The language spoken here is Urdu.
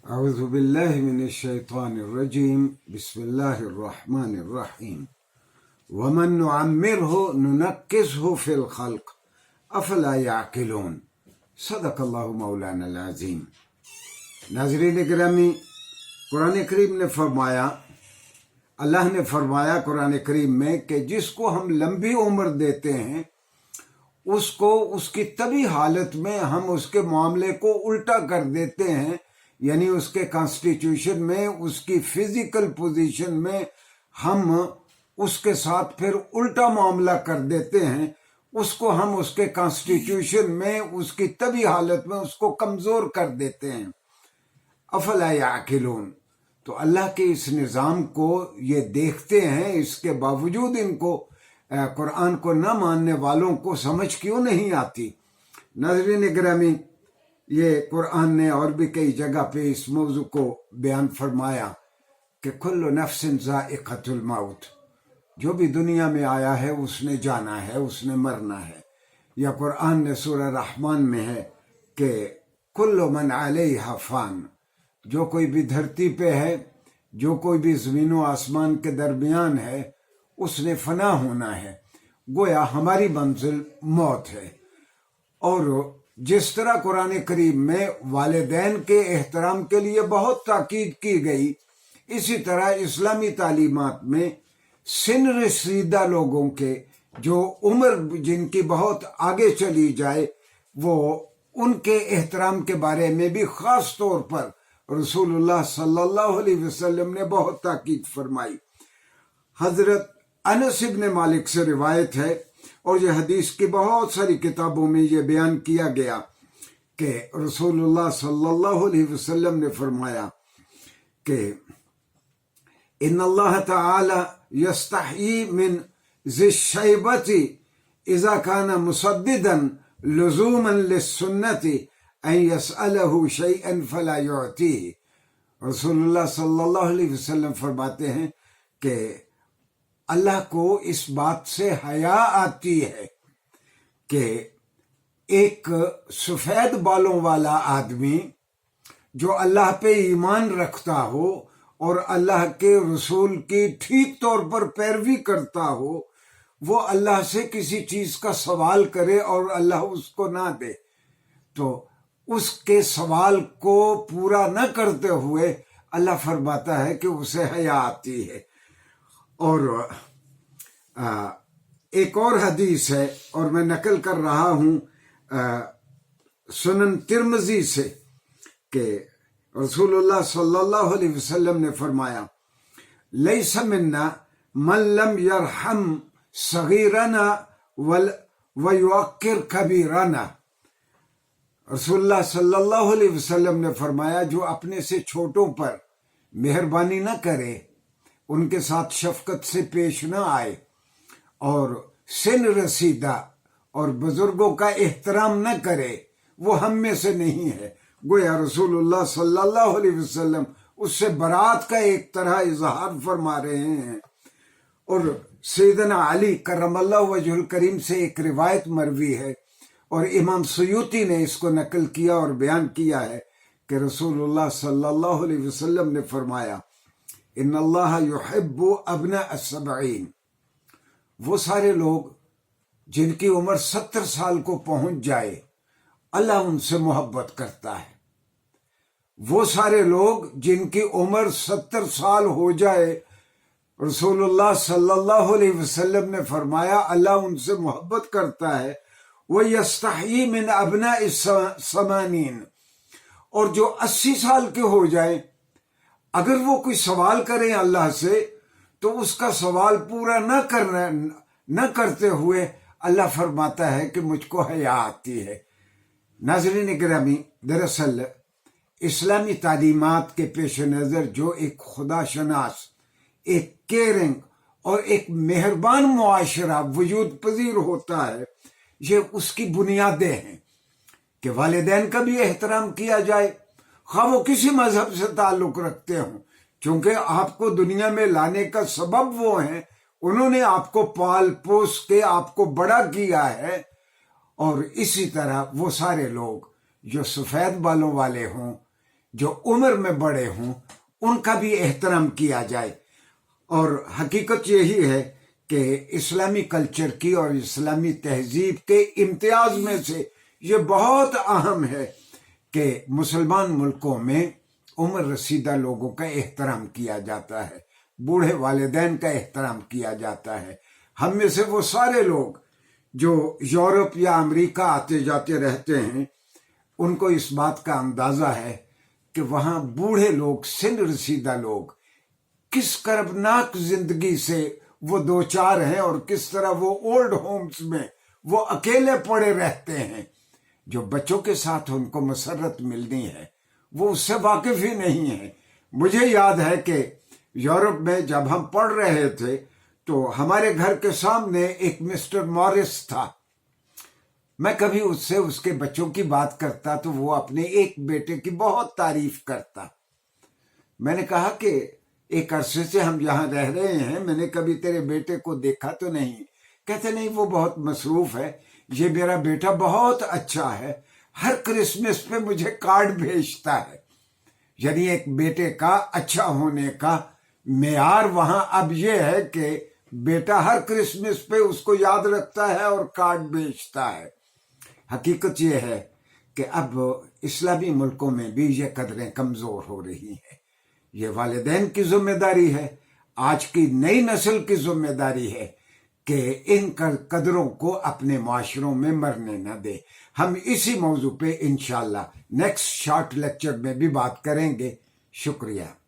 اعوذ باللہ من الشیطان الرجیم بسم اللہ الرحمن الرحیم ومن نعمرہ ننکسہ فی الخلق افلا یعقلون صدق اللہ مولانا العظیم۔ ناظرین گرامی، قرآن کریم نے فرمایا، اللہ نے فرمایا قرآن کریم میں کہ جس کو ہم لمبی عمر دیتے ہیں اس کو اس کی طبی حالت میں ہم اس کے معاملے کو الٹا کر دیتے ہیں، یعنی اس کے کانسٹیٹیوشن میں، اس کی فزیکل پوزیشن میں ہم اس کے ساتھ پھر الٹا معاملہ کر دیتے ہیں، اس کو ہم اس کے کانسٹیٹیوشن میں، اس کی طبی حالت میں اس کو کمزور کر دیتے ہیں۔ افلا یعقلون، تو اللہ کے اس نظام کو یہ دیکھتے ہیں، اس کے باوجود ان کو قرآن کو نہ ماننے والوں کو سمجھ کیوں نہیں آتی؟ ناظرین گرامی، یہ قرآن نے اور بھی کئی جگہ پہ اس موضوع کو بیان فرمایا کہ کل نفس ذائقۃ الموت، جو بھی دنیا میں آیا ہے اس نے جانا ہے، اس نے مرنا ہے۔ یا قرآن نے سورہ رحمان میں ہے کہ کل من علیہا فان، جو کوئی بھی دھرتی پہ ہے، جو کوئی بھی زمین و آسمان کے درمیان ہے، اس نے فنا ہونا ہے۔ گویا ہماری منزل موت ہے۔ اور جس طرح قرآن کریم میں والدین کے احترام کے لیے بہت تاکید کی گئی، اسی طرح اسلامی تعلیمات میں سن رسیدہ لوگوں کے، جو عمر جن کی بہت آگے چلی جائے، وہ ان کے احترام کے بارے میں بھی خاص طور پر رسول اللہ صلی اللہ علیہ وسلم نے بہت تاکید فرمائی۔ حضرت انس بن مالک سے روایت ہے، اور یہ حدیث کی بہت ساری کتابوں میں یہ بیان کیا گیا کہ رسول اللہ صلی اللہ علیہ وسلم نے فرمایا کہ ان اللہ تعالی یستحیی من ذی الشیبۃ اذا کان مسددا لزوما للسنۃ ان یسألہ شیئا فلا یعطیہ۔ رسول اللہ صلی اللہ علیہ وسلم فرماتے ہیں کہ اللہ کو اس بات سے حیا آتی ہے کہ ایک سفید بالوں والا آدمی جو اللہ پہ ایمان رکھتا ہو اور اللہ کے رسول کی ٹھیک طور پر پیروی کرتا ہو، وہ اللہ سے کسی چیز کا سوال کرے اور اللہ اس کو نہ دے، تو اس کے سوال کو پورا نہ کرتے ہوئے اللہ فرماتا ہے کہ اسے حیا آتی ہے۔ اور ایک اور حدیث ہے، اور میں نقل کر رہا ہوں سنن ترمذی سے، کہ رسول اللہ صلی اللہ علیہ وسلم نے فرمایا لیس منا من لم یرحم صغیرنا ویوقر کبیرنا۔ رسول اللہ صلی اللہ علیہ وسلم نے فرمایا جو اپنے سے چھوٹوں پر مہربانی نہ کرے، ان کے ساتھ شفقت سے پیش نہ آئے، اور سن رسیدہ اور بزرگوں کا احترام نہ کرے، وہ ہم میں سے نہیں ہے۔ گویا رسول اللہ صلی اللہ علیہ وسلم اس سے برات کا ایک طرح اظہار فرما رہے ہیں۔ اور سیدنا علی کرم اللہ وجہ الکریم سے ایک روایت مروی ہے، اور امام سیوطی نے اس کو نقل کیا اور بیان کیا ہے کہ رسول اللہ صلی اللہ علیہ وسلم نے فرمایا ان اللہ یحب ابناء السبعین، وہ سارے لوگ جن کی عمر 70 سال کو پہنچ جائے اللہ ان سے محبت کرتا ہے۔ وہ سارے لوگ جن کی عمر 70 سال ہو جائے، رسول اللہ صلی اللہ علیہ وسلم نے فرمایا اللہ ان سے محبت کرتا ہے۔ وَيَسْتَحْيِي مِنْ أَبْنَاءِ الثَّمَانِينَ، اور جو 80 سال کے ہو جائیں، اگر وہ کوئی سوال کریں اللہ سے تو اس کا سوال پورا نہ کرتے ہوئے اللہ فرماتا ہے کہ مجھ کو حیا آتی ہے۔ ناظرین گرامی، دراصل اسلامی تعلیمات کے پیش نظر جو ایک خدا شناس، ایک کیئرنگ اور ایک مہربان معاشرہ وجود پذیر ہوتا ہے، یہ اس کی بنیادیں ہیں کہ والدین کا بھی احترام کیا جائے، خواہ وہ کسی مذہب سے تعلق رکھتے ہوں، چونکہ آپ کو دنیا میں لانے کا سبب وہ ہیں، انہوں نے آپ کو پال پوس کے آپ کو بڑا کیا ہے۔ اور اسی طرح وہ سارے لوگ جو سفید بالوں والے ہوں، جو عمر میں بڑے ہوں ان کا بھی احترام کیا جائے۔ اور حقیقت یہی ہے کہ اسلامی کلچر کی اور اسلامی تہذیب کے امتیاز میں سے یہ بہت اہم ہے کہ مسلمان ملکوں میں عمر رسیدہ لوگوں کا احترام کیا جاتا ہے، بوڑھے والدین کا احترام کیا جاتا ہے۔ ہم میں سے وہ سارے لوگ جو یورپ یا امریکہ آتے جاتے رہتے ہیں، ان کو اس بات کا اندازہ ہے کہ وہاں بوڑھے لوگ، سن رسیدہ لوگ کس کربناک زندگی سے وہ دوچار ہیں اور کس طرح وہ اولڈ ہومز میں وہ اکیلے پڑے رہتے ہیں۔ جو بچوں کے ساتھ ان کو مسرت ملنی ہے وہ اس سے واقف ہی نہیں ہے۔ مجھے یاد ہے کہ یورپ میں جب ہم پڑھ رہے تھے تو ہمارے گھر کے سامنے ایک مسٹر مورس تھا۔ میں کبھی اس سے اس کے بچوں کی بات کرتا تو وہ اپنے ایک بیٹے کی بہت تعریف کرتا۔ میں نے کہا کہ ایک عرصے سے ہم یہاں رہ رہے ہیں، میں نے کبھی تیرے بیٹے کو دیکھا تو نہیں۔ کہتے نہیں، وہ بہت مصروف ہے، یہ میرا بیٹا بہت اچھا ہے، ہر کرسمس پہ مجھے کارڈ بھیجتا ہے۔ یعنی ایک بیٹے کا اچھا ہونے کا معیار وہاں اب یہ ہے کہ بیٹا ہر کرسمس پہ اس کو یاد رکھتا ہے اور کارڈ بھیجتا ہے۔ حقیقت یہ ہے کہ اب اسلامی ملکوں میں بھی یہ قدریں کمزور ہو رہی ہیں۔ یہ والدین کی ذمہ داری ہے، آج کی نئی نسل کی ذمہ داری ہے کہ ان قدروں کو اپنے معاشروں میں مرنے نہ دے۔ ہم اسی موضوع پہ انشاءاللہ نیکسٹ شارٹ لیکچر میں بھی بات کریں گے۔ شکریہ۔